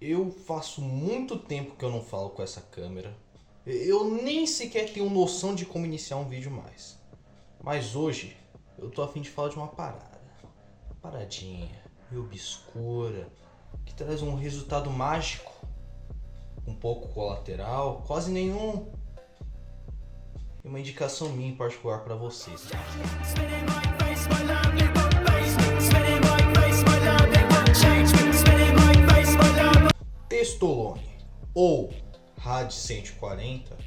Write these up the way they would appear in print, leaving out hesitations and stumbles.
Eu faço muito tempo que eu não falo com essa câmera. Eu nem sequer tenho noção de como iniciar um vídeo mais. Mas hoje eu tô a fim de falar de uma parada. Uma paradinha, meio obscura, que traz um resultado mágico, um pouco colateral, quase nenhum. E uma indicação minha em particular pra vocês. Testolone ou RAD 140,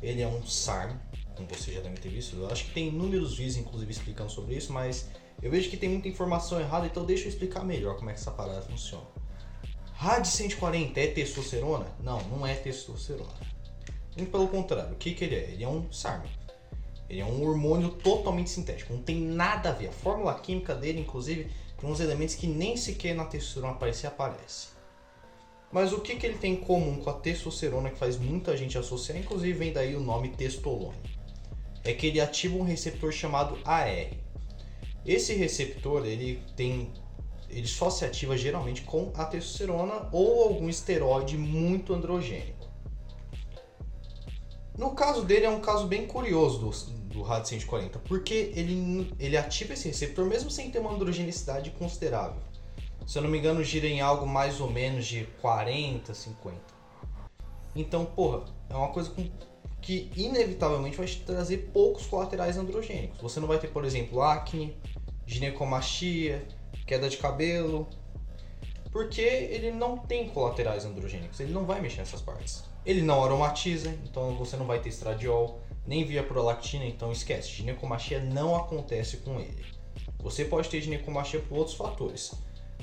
ele é um SARM, como você já deve ter visto. Eu acho que tem inúmeros vídeos inclusive explicando sobre isso, mas eu vejo que tem muita informação errada, então deixa eu explicar melhor como é que essa parada funciona. RAD 140 é testosterona? Não, não é testosterona. Muito pelo contrário, o que ele é? Ele é um SARM. Ele é um hormônio totalmente sintético, não tem nada a ver. A fórmula química dele, inclusive, tem uns elementos que nem sequer na testosterona aparece. Mas o que ele tem em comum com a testosterona que faz muita gente associar, inclusive vem daí o nome testolone, é que ele ativa um receptor chamado AR. Esse receptor ele só se ativa geralmente com a testosterona ou algum esteroide muito androgênico. No caso dele é um caso bem curioso do RAD 140, porque ele ativa esse receptor mesmo sem ter uma androgenicidade considerável. Se eu não me engano, gira em algo mais ou menos de 40, 50. Então, é uma coisa que inevitavelmente vai te trazer poucos colaterais androgênicos. Você não vai ter, por exemplo, acne, ginecomastia, queda de cabelo, porque ele não tem colaterais androgênicos, ele não vai mexer nessas partes. Ele não aromatiza, então você não vai ter estradiol, nem via prolactina, então esquece, ginecomastia não acontece com ele. Você pode ter ginecomastia por outros fatores,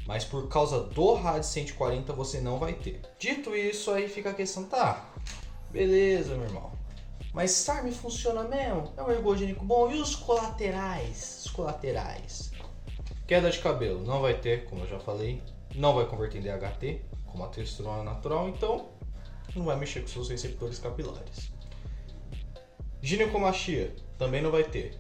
mas por causa do RAD 140 você não vai ter. Dito isso, aí fica a questão, tá, beleza, meu irmão, mas SARM funciona mesmo? É um ergogênico bom? E os colaterais? Os colaterais. Queda de cabelo, não vai ter, como eu já falei, não vai converter em DHT, como a testosterona natural, então não vai mexer com seus receptores capilares. Ginecomastia, também não vai ter.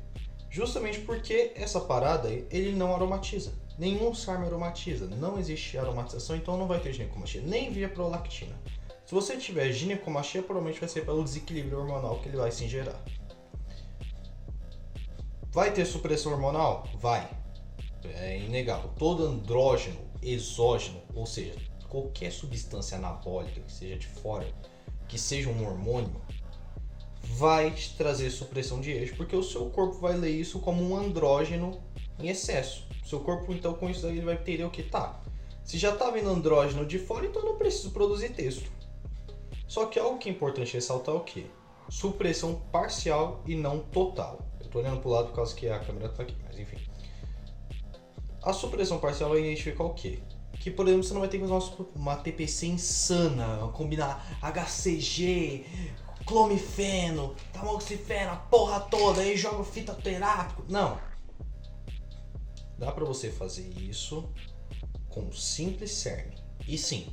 Justamente porque essa parada ele não aromatiza. Nenhum SARM aromatiza, não existe aromatização, então não vai ter ginecomastia, nem via prolactina. Se você tiver ginecomastia, provavelmente vai ser pelo desequilíbrio hormonal que ele vai se gerar. Vai ter supressão hormonal? Vai. É inegável. Todo andrógeno, exógeno, ou seja, qualquer substância anabólica que seja de fora, que seja um hormônio, vai te trazer supressão de eixo, porque o seu corpo vai ler isso como um andrógeno em excesso. O seu corpo, então, com isso daí, ele vai entender o que tá. Se já tá vendo andrógeno de fora, então eu não preciso produzir texto. Só que algo que é importante ressaltar é o que? Supressão parcial e não total. Eu tô olhando pro lado por causa que a câmera tá aqui, mas enfim. A supressão parcial vai identificar o quê? Que, por exemplo, você não vai ter que usar uma TPC insana, combinar HCG, clomifeno, tamoxifeno, a porra toda, aí joga fitoterápico. Não. Dá pra você fazer isso com um simples CERN. E sim,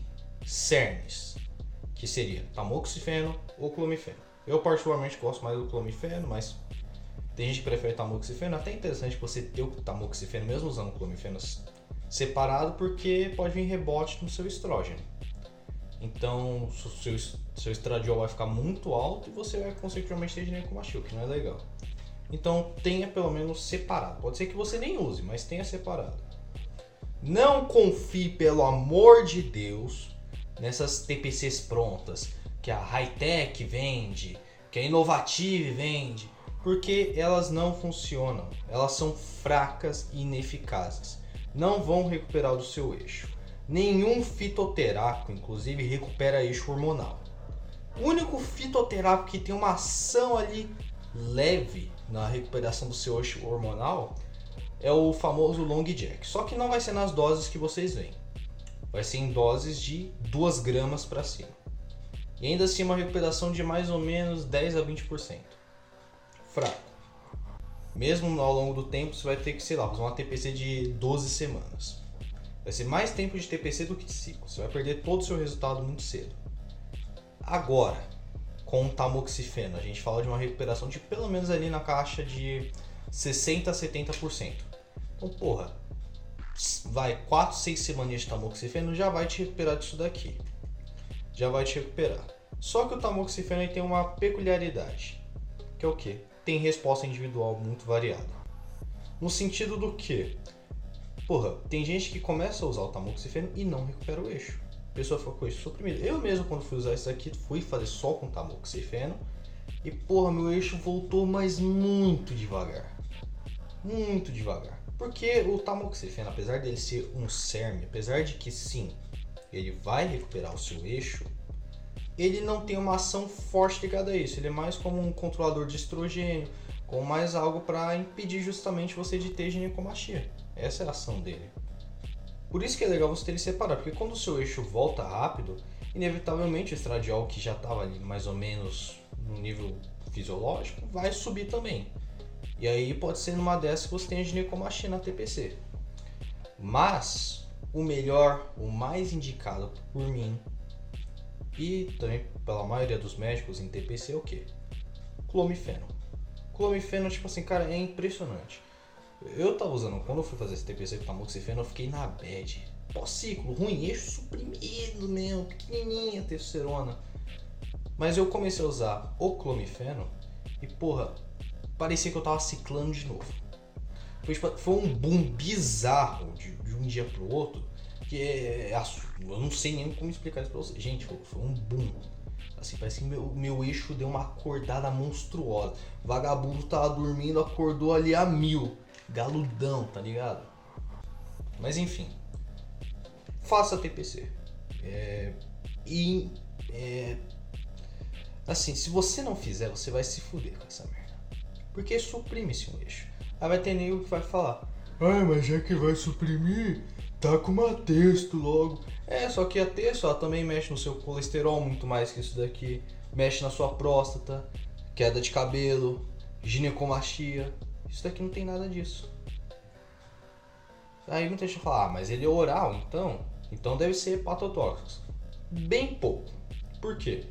CERNs, que seria tamoxifeno ou clomifeno. Eu particularmente gosto mais do clomifeno, mas tem gente que prefere tamoxifeno. Até interessante você ter o tamoxifeno mesmo usando clomifeno separado, porque pode vir rebote no seu estrógeno. Então o seu estradiol vai ficar muito alto e você vai consequentemente ter ginecomastia, o que não é legal. Então tenha pelo menos separado. Pode ser que você nem use, mas tenha separado. Não confie, pelo amor de Deus, nessas TPCs prontas que a Hightech vende, que a Inovative vende, porque elas não funcionam. Elas são fracas e ineficazes. Não vão recuperar do seu eixo. Nenhum fitoterápico, inclusive, recupera eixo hormonal. O único fitoterápico que tem uma ação ali leve na recuperação do seu eixo hormonal é o famoso Long Jack. Só que não vai ser nas doses que vocês veem. Vai ser em doses de 2 gramas para cima. E ainda assim uma recuperação de mais ou menos 10 a 20%. Fraco. Mesmo ao longo do tempo, você vai ter que, sei lá, fazer uma TPC de 12 semanas. Vai ser mais tempo de TPC do que de ciclo. Você vai perder todo o seu resultado muito cedo. Agora, com o tamoxifeno, a gente fala de uma recuperação de pelo menos ali na caixa de 60 a 70%. Então, vai 4, 6 semanas de tamoxifeno, já vai te recuperar disso daqui. Já vai te recuperar. Só que o tamoxifeno aí tem uma peculiaridade, que é o quê? Tem resposta individual muito variada. No sentido do que, porra, tem gente que começa a usar o tamoxifeno e não recupera o eixo. A pessoa fica com o eixo suprimido. Eu mesmo, quando fui usar isso aqui, fui fazer só com tamoxifeno e, porra, meu eixo voltou, mas muito devagar. Muito devagar. Porque o tamoxifeno, apesar dele ser um SERM, apesar de que sim, ele vai recuperar o seu eixo, ele não tem uma ação forte ligada a isso. Ele é mais como um controlador de estrogênio, como mais algo para impedir justamente você de ter ginecomastia. Essa é a ação dele. Por isso que é legal você ter ele separado, porque quando o seu eixo volta rápido, inevitavelmente o estradiol, que já estava ali mais ou menos no nível fisiológico, vai subir também. E aí pode ser numa dessas que você tenha ginecomastia na TPC. Mas o melhor, o mais indicado por mim e também pela maioria dos médicos em TPC é o que? Clomifeno. Clomifeno, tipo assim, cara, é impressionante. Eu tava usando, quando eu fui fazer esse TPC com tamoxifeno, eu fiquei na bad. Pós-ciclo, ruim, eixo suprimido mesmo, pequenininha a testosterona. Mas eu comecei a usar o clomifeno e, porra, parecia que eu tava ciclando de novo. Foi um boom bizarro de um dia pro outro, que eu não sei nem como explicar isso pra vocês. Gente, foi um boom. Assim, parece que meu eixo deu uma acordada monstruosa. Vagabundo tava dormindo, acordou ali a 1000. Galudão, tá ligado? Mas enfim, faça TPC. Assim, se você não fizer, você vai se fuder com essa merda. Porque suprime-se um eixo. Aí vai ter nego que vai falar: mas já que vai suprimir, tá com uma testo logo. Só que a testo, ela também mexe no seu colesterol muito mais que isso daqui. Mexe na sua próstata, queda de cabelo, ginecomastia. Isso daqui não tem nada disso. Aí muita gente fala: mas ele é oral, então deve ser hepatotóxico. Bem pouco. Por quê?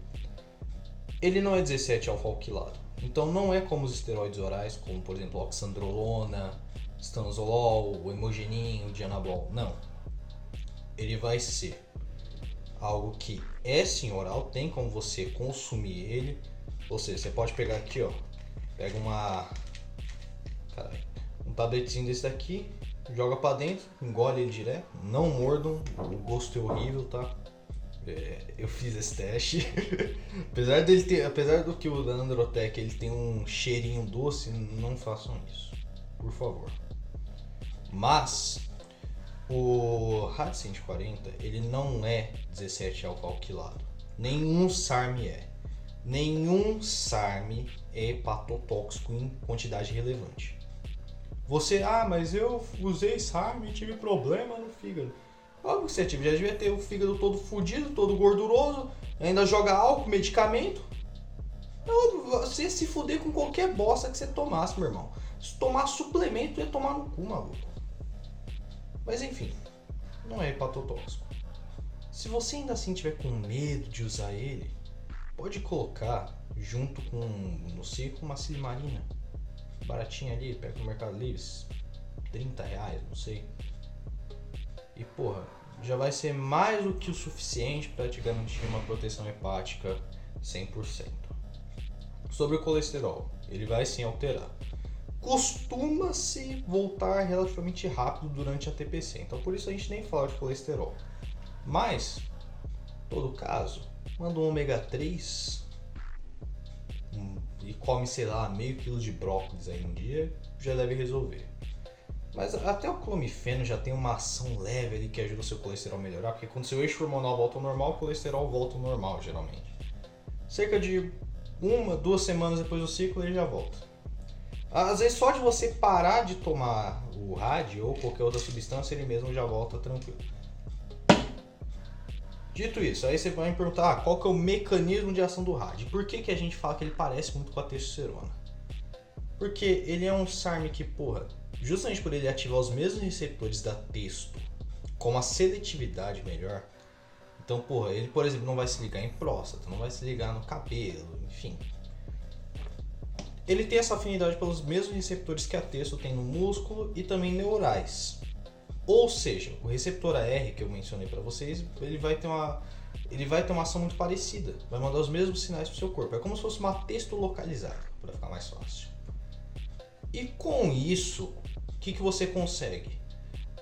Ele não é 17 alfa-alquilado. Então não é como os esteroides orais, como por exemplo oxandrolona, stanozolol, o hemogenin, o dianabol. Não. Ele vai ser algo que é sim oral, tem como você consumir ele. Ou seja, você pode pegar aqui, ó. Pega um tabletinho desse daqui, joga pra dentro, engole ele direto. Não mordam, o gosto é horrível, tá? Eu fiz esse teste. apesar do que o da Androtec ele tem um cheirinho doce, não façam isso, por favor. Mas o RAD 140 ele não é 17 alfa-alquilado. Nenhum SARM é. Nenhum SARM é hepatotóxico em quantidade relevante. Você, mas eu usei SARM e tive problema no fígado. Óbvio que você já devia ter o fígado todo fudido, todo gorduroso, ainda joga álcool, medicamento. Você ia se fuder com qualquer bosta que você tomasse, meu irmão. Se tomar suplemento, ia tomar no cu, maluco. Mas enfim, não é hepatotóxico. Se você ainda assim tiver com medo de usar ele, pode colocar junto com no ciclo uma silimarina. Baratinha ali, perto do Mercado Livre, R$30, não sei. E porra, já vai ser mais do que o suficiente para te garantir uma proteção hepática 100%. Sobre o colesterol, ele vai sim alterar. Costuma-se voltar relativamente rápido durante a TPC, então por isso a gente nem fala de colesterol. Mas, em todo caso, manda um ômega 3 e come, sei lá, meio quilo de brócolis aí um dia, já deve resolver. Mas até o clomifeno já tem uma ação leve ali que ajuda o seu colesterol a melhorar, porque quando seu eixo hormonal volta ao normal, o colesterol volta ao normal, geralmente. Cerca de 1-2 semanas depois do ciclo, ele já volta. Às vezes só de você parar de tomar o RAD ou qualquer outra substância, ele mesmo já volta tranquilo. Dito isso, aí você vai me perguntar qual que é o mecanismo de ação do RAD. Por que a gente fala que ele parece muito com a testosterona? Porque ele é um SARM que, porra, justamente por ele ativar os mesmos receptores da testo, com uma seletividade melhor. Então, porra, ele, por exemplo, não vai se ligar em próstata, não vai se ligar no cabelo, enfim. Ele tem essa afinidade pelos mesmos receptores que a testo tem no músculo e também neurais. Ou seja, o receptor AR que eu mencionei para vocês, ele vai ter uma ação muito parecida, vai mandar os mesmos sinais para o seu corpo. É como se fosse uma texto localizada, para ficar mais fácil. E com isso, o que você consegue?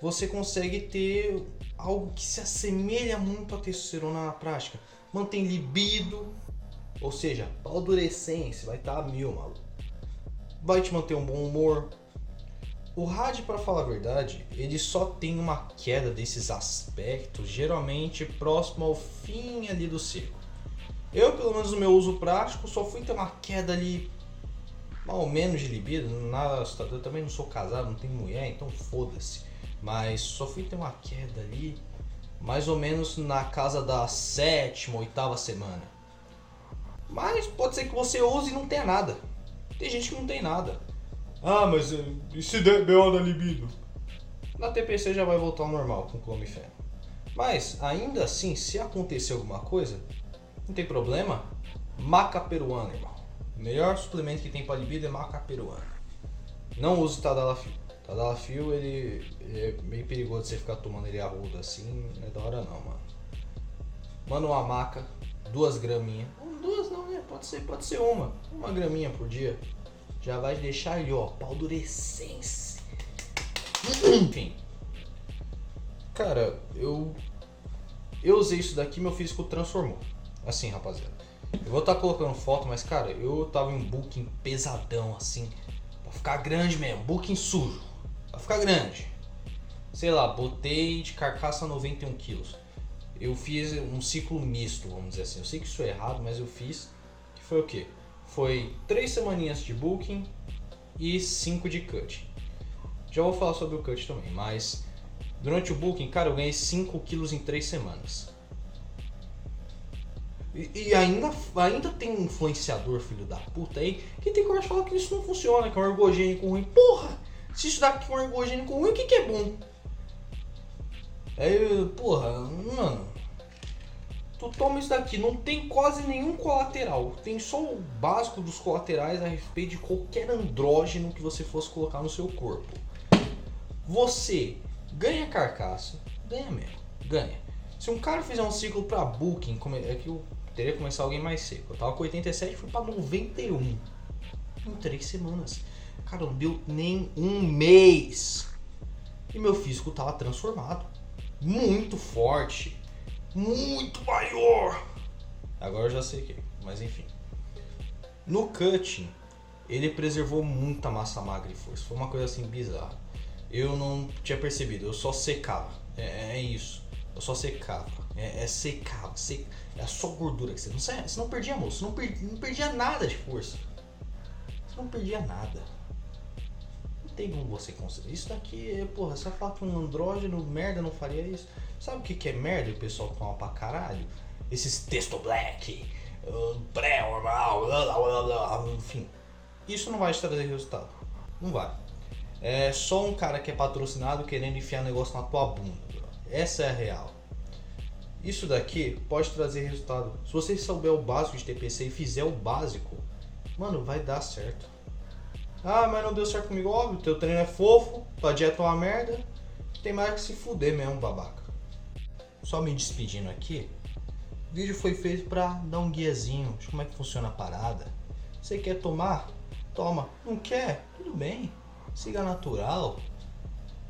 Você consegue ter algo que se assemelha muito à testosterona na prática. Mantém libido, ou seja, paldurecência, vai estar a 1000, maluco. Vai te manter um bom humor. O RAD, para falar a verdade, ele só tem uma queda desses aspectos, geralmente próximo ao fim ali do ciclo. Eu, pelo menos no meu uso prático, só fui ter uma queda ali, mais ou menos de libido. Nada assustador, eu também não sou casado, não tenho mulher, então foda-se. Mas só fui ter uma queda ali, mais ou menos na casa da 7ª, 8ª semana. Mas pode ser que você use e não tenha nada. Tem gente que não tem nada. Ah, mas e se der BO na libido? Na TPC já vai voltar ao normal com clomifeno. Mas ainda assim, se acontecer alguma coisa, não tem problema. Maca peruana, irmão. O melhor suplemento que tem para libido é maca peruana. Não use Tadalafil. Tadalafil ele é meio perigoso você ficar tomando ele arrudo assim, não é da hora não, mano. Manda uma maca, 2 graminhas. 2 não, né? Pode ser uma graminha por dia. Já vai deixar ali, ó, paldurecência. Enfim. Cara, eu usei isso daqui, meu físico transformou. Assim, rapaziada. Eu vou estar colocando foto, mas cara, eu tava em um booking pesadão, assim. Pra ficar grande mesmo, booking sujo. Pra ficar grande. Sei lá, botei de carcaça 91 quilos. Eu fiz um ciclo misto, vamos dizer assim. Eu sei que isso é errado, mas eu fiz. Que foi o quê? Foi 3 semaninhas de booking e 5 de cut. Já vou falar sobre o cut também, mas durante o booking, cara, eu ganhei 5 quilos em 3 semanas. E ainda tem um influenciador, filho da puta aí, que tem coragem de falar que isso não funciona, que é um ergogênico ruim. Porra, se isso daqui é um ergogênico ruim, o que é bom? Aí, porra, mano, tu toma isso daqui, não tem quase nenhum colateral. Tem só o básico dos colaterais a respeito de qualquer andrógeno que você fosse colocar no seu corpo. Você ganha carcaça, ganha mesmo, ganha. Se um cara fizer um ciclo pra booking, é que eu teria que começar alguém mais seco. Eu tava com 87 e fui pra 91 em 3 semanas. Cara, não deu nem um mês. E meu físico tava transformado. Muito forte. Muito maior. Agora eu já sei o que, mas enfim. No cutting, ele preservou muita massa magra e força. Foi uma coisa assim bizarra. Eu não tinha percebido, eu só secava. É isso. Eu só secava. Secava. É só gordura que você não perdia, moço. Você não perdia nada de força. Você não perdia nada. Não tem como você conseguir. Isso daqui, porra, você vai falar que um andrógeno merda não faria isso? Sabe o que é merda e o pessoal toma pra caralho? Esses texto black, pré-normal, enfim. Isso não vai te trazer resultado. Não vai. É só um cara que é patrocinado querendo enfiar negócio na tua bunda. Essa é a real. Isso daqui pode trazer resultado. Se você souber o básico de TPC e fizer o básico, mano, vai dar certo. Ah, mas não deu certo comigo, óbvio. Teu treino é fofo, tua dieta é uma merda. Tem mais que se fuder mesmo, babaca. Só me despedindo aqui. O vídeo foi feito pra dar um guiazinho de como é que funciona a parada. Você quer tomar? Toma. Não quer? Tudo bem. Siga natural.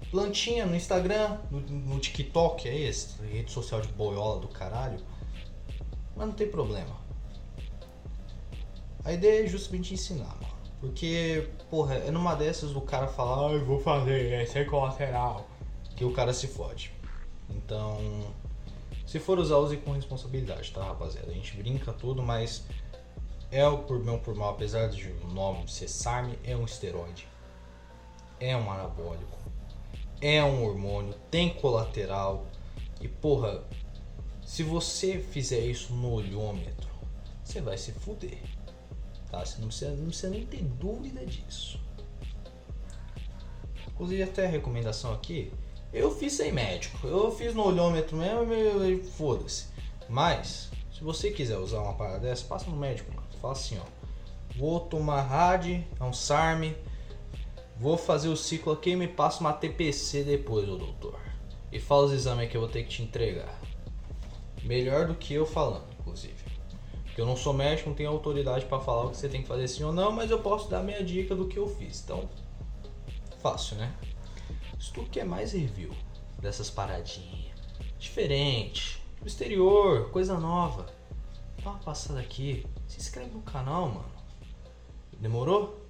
Plantinha no Instagram, no TikTok, é esse, rede social de boiola do caralho. Mas não tem problema. A ideia é justamente ensinar, mano. Porque, porra, é numa dessas do cara falar, eu vou fazer, é sem colateral, que o cara se fode. Então, se for usar, use com responsabilidade, tá, rapaziada? A gente brinca tudo, mas é o por bem ou por mal, apesar de o nome ser SARM, é um esteroide. É um anabólico. É um hormônio, tem colateral. E porra, se você fizer isso no olhômetro, você vai se fuder. Tá? Você não precisa nem ter dúvida disso. Inclusive até a recomendação aqui, eu fiz sem médico. Eu fiz no olhômetro mesmo e foda-se. Mas, se você quiser usar uma parada dessa, passa no médico, mano. Fala assim, ó. Vou tomar RAD, é um SARM. Vou fazer o ciclo aqui e me passa uma TPC depois, ô doutor. E fala os exames que eu vou ter que te entregar. Melhor do que eu falando, inclusive. Porque eu não sou médico, não tenho autoridade pra falar o que você tem que fazer sim ou não, mas eu posso dar minha dica do que eu fiz. Então, fácil, né? Se tu quer mais review dessas paradinhas, diferente, do exterior, coisa nova, dá uma passada aqui, se inscreve no canal, mano. Demorou?